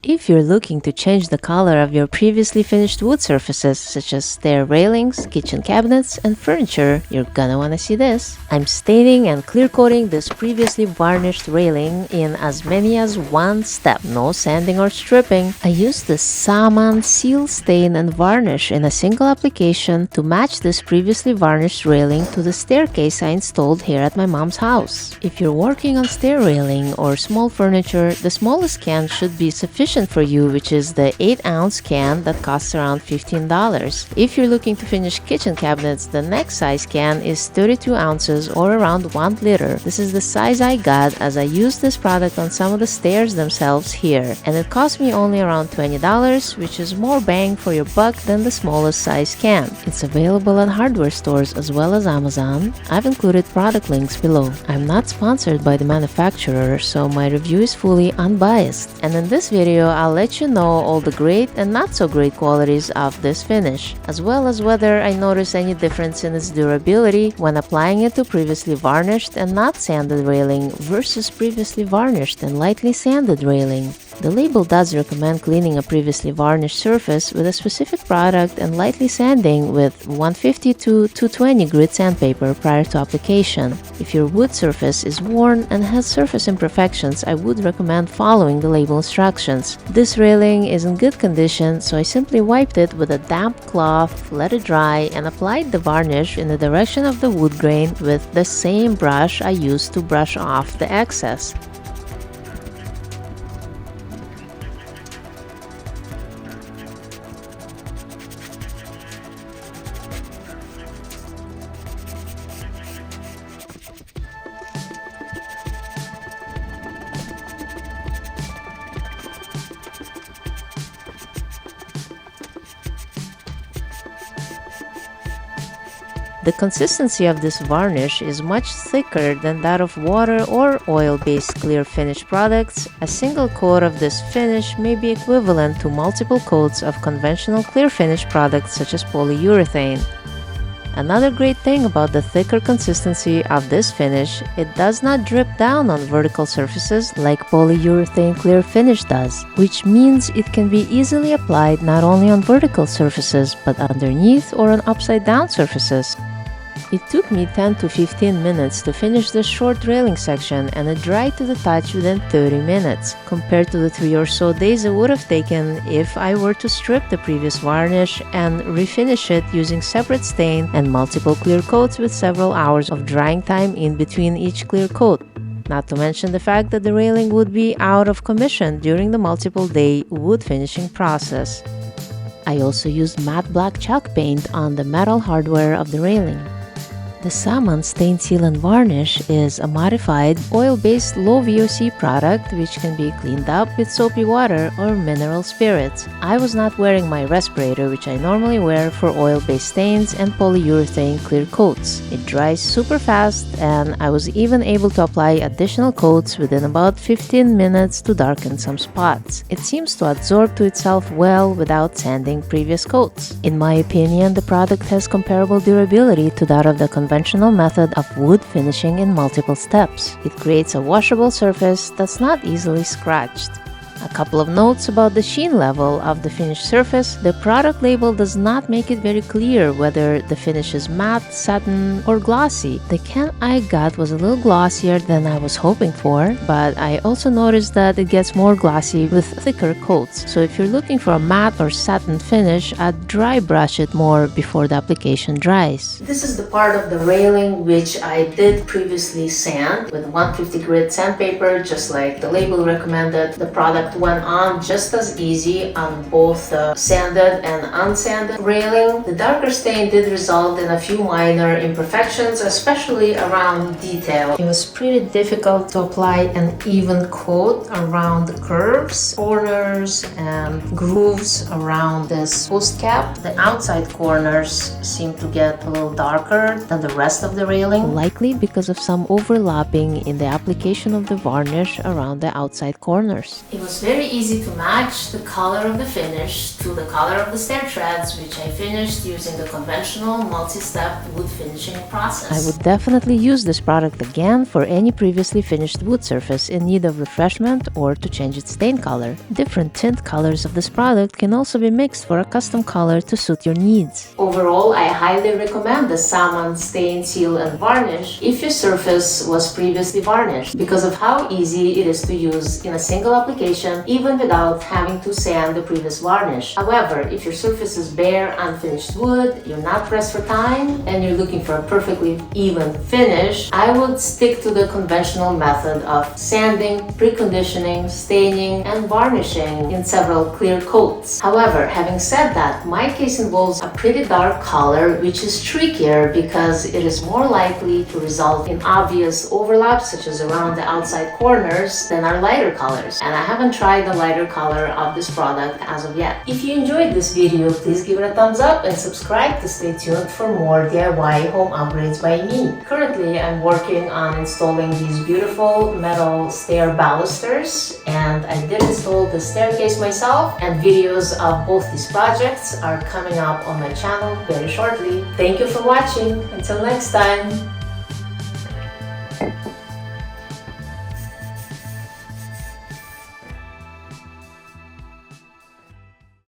If you're looking to change the color of your previously finished wood surfaces, such as stair railings, kitchen cabinets, and furniture, you're gonna wanna see this. I'm staining and clear coating this previously varnished railing in as many as one step, no sanding or stripping. I used the Saman Seal Stain and Varnish in a single application to match this previously varnished railing to the staircase I installed here at my mom's house. If you're working on stair railing or small furniture, the smallest can should be sufficient for you, which is the 8-ounce can that costs around $15. If you're looking to finish kitchen cabinets, the next size can is 32 ounces or around 1 liter. This is the size I got as I used this product on some of the stairs themselves here, and it cost me only around $20, which is more bang for your buck than the smallest size can. It's available at hardware stores as well as Amazon. I've included product links below. I'm not sponsored by the manufacturer, so my review is fully unbiased, and in this video I'll let you know all the great and not so great qualities of this finish, as well as whether I notice any difference in its durability when applying it to previously varnished and not sanded railing versus previously varnished and lightly sanded railing. The label does recommend cleaning a previously varnished surface with a specific product and lightly sanding with 150 to 220 grit sandpaper prior to application. If your wood surface is worn and has surface imperfections, I would recommend following the label instructions. This railing is in good condition, so I simply wiped it with a damp cloth, let it dry, and applied the varnish in the direction of the wood grain with the same brush I used to brush off the excess. The consistency of this varnish is much thicker than that of water or oil-based clear finish products. A single coat of this finish may be equivalent to multiple coats of conventional clear finish products such as polyurethane. Another great thing about the thicker consistency of this finish, it does not drip down on vertical surfaces like polyurethane clear finish does, which means it can be easily applied not only on vertical surfaces but underneath or on upside down surfaces. It took me 10 to 15 minutes to finish the short railing section, and it dried to the touch within 30 minutes, compared to the 3 or so days it would have taken if I were to strip the previous varnish and refinish it using separate stain and multiple clear coats with several hours of drying time in between each clear coat. Not to mention the fact that the railing would be out of commission during the multiple-day wood finishing process. I also used matte black chalk paint on the metal hardware of the railing. The Saman Stain Seal and Varnish is a modified oil-based low VOC product which can be cleaned up with soapy water or mineral spirits. I was not wearing my respirator, which I normally wear for oil-based stains and polyurethane clear coats. It dries super fast, and I was even able to apply additional coats within about 15 minutes to darken some spots. It seems to absorb to itself well without sanding previous coats. In my opinion, the product has comparable durability to that of the conventional method of wood finishing in multiple steps. It creates a washable surface that's not easily scratched. A couple of notes about the sheen level of the finished surface. The product label does not make it very clear whether the finish is matte, satin, or glossy. The can I got was a little glossier than I was hoping for, but I also noticed that it gets more glossy with thicker coats. So if you're looking for a matte or satin finish, I'd dry brush it more before the application dries. This is the part of the railing which I did previously sand with 150 grit sandpaper, just like the label recommended. The product went on just as easy on both the sanded and unsanded railing. The darker stain did result in a few minor imperfections, especially around detail. It was pretty difficult to apply an even coat around the curves, corners, and grooves around this post cap. The outside corners seem to get a little darker than the rest of the railing, likely because of some overlapping in the application of the varnish around the outside corners. It was very easy to match the color of the finish to the color of the stair treads, which I finished using the conventional multi-step wood finishing process. I would definitely use this product again for any previously finished wood surface in need of refreshment or to change its stain color. Different tint colors of this product can also be mixed for a custom color to suit your needs. Overall, I highly recommend the Saman Stain Seal and Varnish if your surface was previously varnished because of how easy it is to use in a single application even without having to sand the previous varnish. However, if your surface is bare, unfinished wood, you're not pressed for time, and you're looking for a perfectly even finish, I would stick to the conventional method of sanding, preconditioning, staining, and varnishing in several clear coats. However, having said that, my case involves a pretty dark color, which is trickier because it is more likely to result in obvious overlaps such as around the outside corners than our lighter colors, and I haven't tried the lighter color of this product as of yet. If you enjoyed this video, please give it a thumbs up and subscribe to stay tuned for more DIY home upgrades by me. Currently, I'm working on installing these beautiful metal stair balusters, and I did install the staircase myself, and videos of both these projects are coming up on my channel very shortly. Thank you for watching. Until next time.